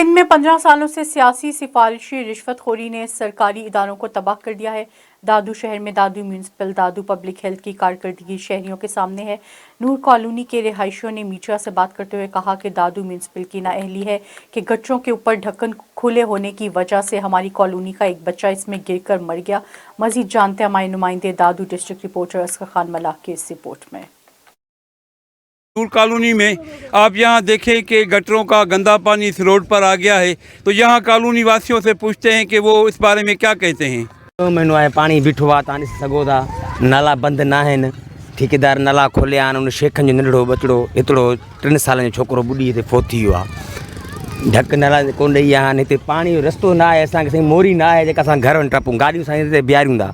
सिंध में 15 सालों से सियासी सिफारिशी रिश्वतखोरी ने सरकारी इदारों को तबाह कर दिया है। दादू शहर में दादू म्यूनिसिपल दादू पब्लिक हेल्थ की कारकर्दगी शहरियों के सामने है। नूर कॉलोनी के रिहायशियों ने मीडिया से बात करते हुए कहा कि दादू म्यूनिसिपल की नाअहली है कि गटरों के ऊपर ढक्कन खुले होने की वजह से हमारी कॉलोनी का एक बच्चा इसमें गिरकर मर गया। मजीद जानते हैं हमारे नुमाइंदे दादू डिस्ट्रिक्ट रिपोर्टर असगर खान मलाह की इस रिपोर्ट में। नूर कॉलोनी में आप यहाँ देखें कि गटरों का गंदा पानी इस रोड पर आ गया है, तो यहाँ कॉलोनी वासियों से पूछते हैं कि वो इस बारे में क्या कहते हैं। तो मैंने आए पानी बिठो आ तानी सघो था, नाला बंद ना आहिनि, ठेकेदार नाला खोलिया आहिनि। उन शेखनि जो नंढड़ो बचड़ो एतिरो 3 साल जो छोकिरो ॿुॾी ते फोत थी वियो आहे। ढक नाला कोन ॾेई आहिनि, हिते पाणी जो रस्तो ना आहे, असांखे साईं मोरी ना आहे जेका असां घर वञी टपूं, गाॾियूं साईं हिते बीहारियूं था।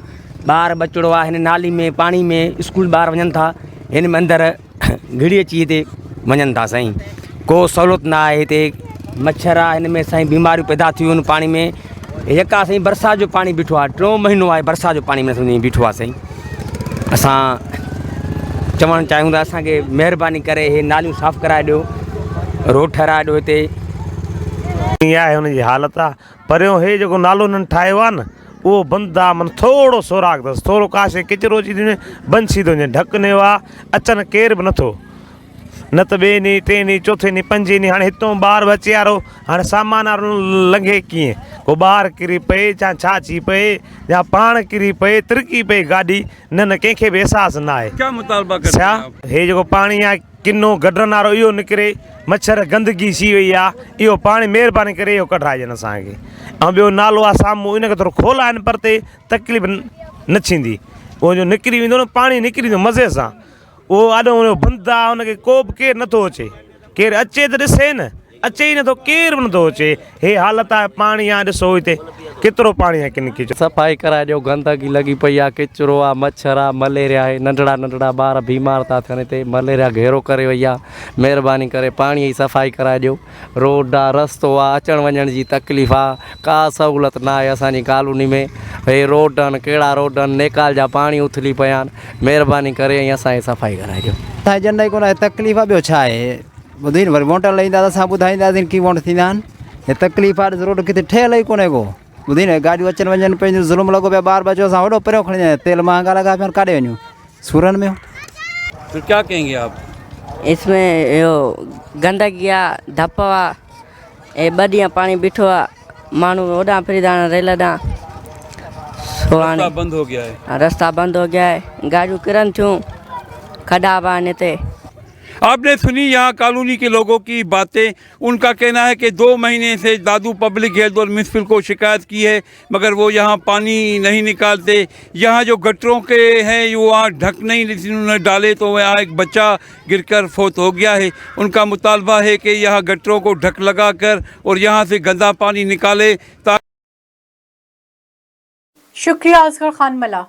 ॿार बचड़ो आहे हिन नाली में पाणी में, स्कूल ॿार वञनि था, हिन में अंदरि घिड़ी अची हिते वञनि था साईं। को सहूलियत ना आहे हिते, मच्छर आहे हिन में साईं, बीमारियूं पैदा थियूं आहिनि पाणी में। जेका साईं बरसाति जो पाणी बीठो आहे, 3 महीनो आहे बरसाति जो पाणी में सम्झी बीठो आहे साईं। असां चवणु चाहियूं था असांखे महिरबानी करे हे नालियूं साफ़ु कराए ॾियो, रोड ठाराए ॾियो हिते। ईअं आहे हुनजी हालत आहे। परियों हे जेको नालो हुननि ठाहियो आहे न, उहो बंदि आहे, माना थोरो सोराख अथसि, थोरो काशे किचिरो अची वञे बंदि थी थो वञे। ढक नयो आहे, अचनि केर बि नथो, न त ॿिए ॾींहुं 3 ॾींहुं 4 ॾींहुं 5 ॾींहुं। हाणे हितां ॿार बचे वारो, हाणे सामान वारो लंघे कीअं, को ॿार किरी पए छा छाची पए या पाण किरी पए तिरकी पए गाॾी, न कंहिंखे बि अहसासु न आहे। क्या मुतालबा करते छा हैं आप? हे जेको पाणी आहे किनो गडरनि वारो इहो निकिरे, मच्छर गंदगी थी वई आहे, इहो पाणी महिरबानी करे इहो कढाइजनि असांखे। ऐं ॿियो नालो आहे साम्हूं, इनखे थोरो खोलाइनि परते तकलीफ़ न थींदी। उहो जो निकिरी वेंदो न पाणी, निकिरी वेंदो मज़े सां। उहो ॾाढो बंदि आहे, हुनखे को बि केरु नथो अचे, केरु अचे त ॾिसे न, अचे ई नथो, केरु बि नथो अचे। हे हालत आहे पाणी आहे, ॾिसो हिते केतिरो पाणी आहे किन किचरो। सफ़ाई कराए ॾियो, गंदगी लॻी पई आहे, किचिरो आहे, मच्छर आहे, मलेरिया आहे, नंढड़ा नंढड़ा ॿार बीमार था थियनि, हिते मलेरिया घेरो करे वई आहे। महिरबानी करे पाणीअ जी सफ़ाई कराए ॾियो। रोड आहे, रस्तो आहे, अचण वञण जी तकलीफ़ आहे, का सहूलियत न आहे असांजी कॉलोनी में। हे रोड आहिनि, कहिड़ा रोड आहिनि, नेकाल जा पाणी उथली पिया आहिनि। महिरबानी करे ऐं असांजी सफ़ाई कराए ॾियो। असांजे जन कोन तकलीफ़ ॿियो छा आहे, ॿुधी वरी वोट लहींदा त असां ॿुधाईंदासीं की वोट थींदा आहिनि। हे तकलीफ़ आहे, रोड किथे ठहियल ई कोन्हे को, ॿुधी न गाॾियूं अचनि वञनि पंहिंजो ज़ुल्म लॻो पिया। ॿार बचो असां वॾो परियों खणी तेल महांगा लॻा पिया, काॾे वञूं सूरन में। तो क्या कहेंगे आप? इसमें यो गंदगी आहे, धप आहे, ऐं 2 ॾींहं पाणी बीठो आहे, माण्हू होॾां फिरंदा आहिनि रेल ॾांहुं। रास्ता बंद हो गया है। रास्ता बंद हो गया है, गाड़ियूं किरनि थियूं, खड्डा बि आहिनि हिते। आपने सुनी यहाँ कॉलोनी के लोगों की बातें। उनका कहना है कि 2 महीने से दादू पब्लिक हेल्थ और म्यूनिसिपल को शिकायत की है, मगर वो यहाँ पानी नहीं निकालते। यहाँ जो गटरों के हैं वो वहाँ ढक नहीं उन्होंने डाले, तो वहाँ एक बच्चा गिरकर फौत हो गया है। उनका मुतालबा है कि यहाँ गटरों को ढक लगा कर और यहाँ से गंदा पानी निकाले। शुक्रिया असगर खान मलाह।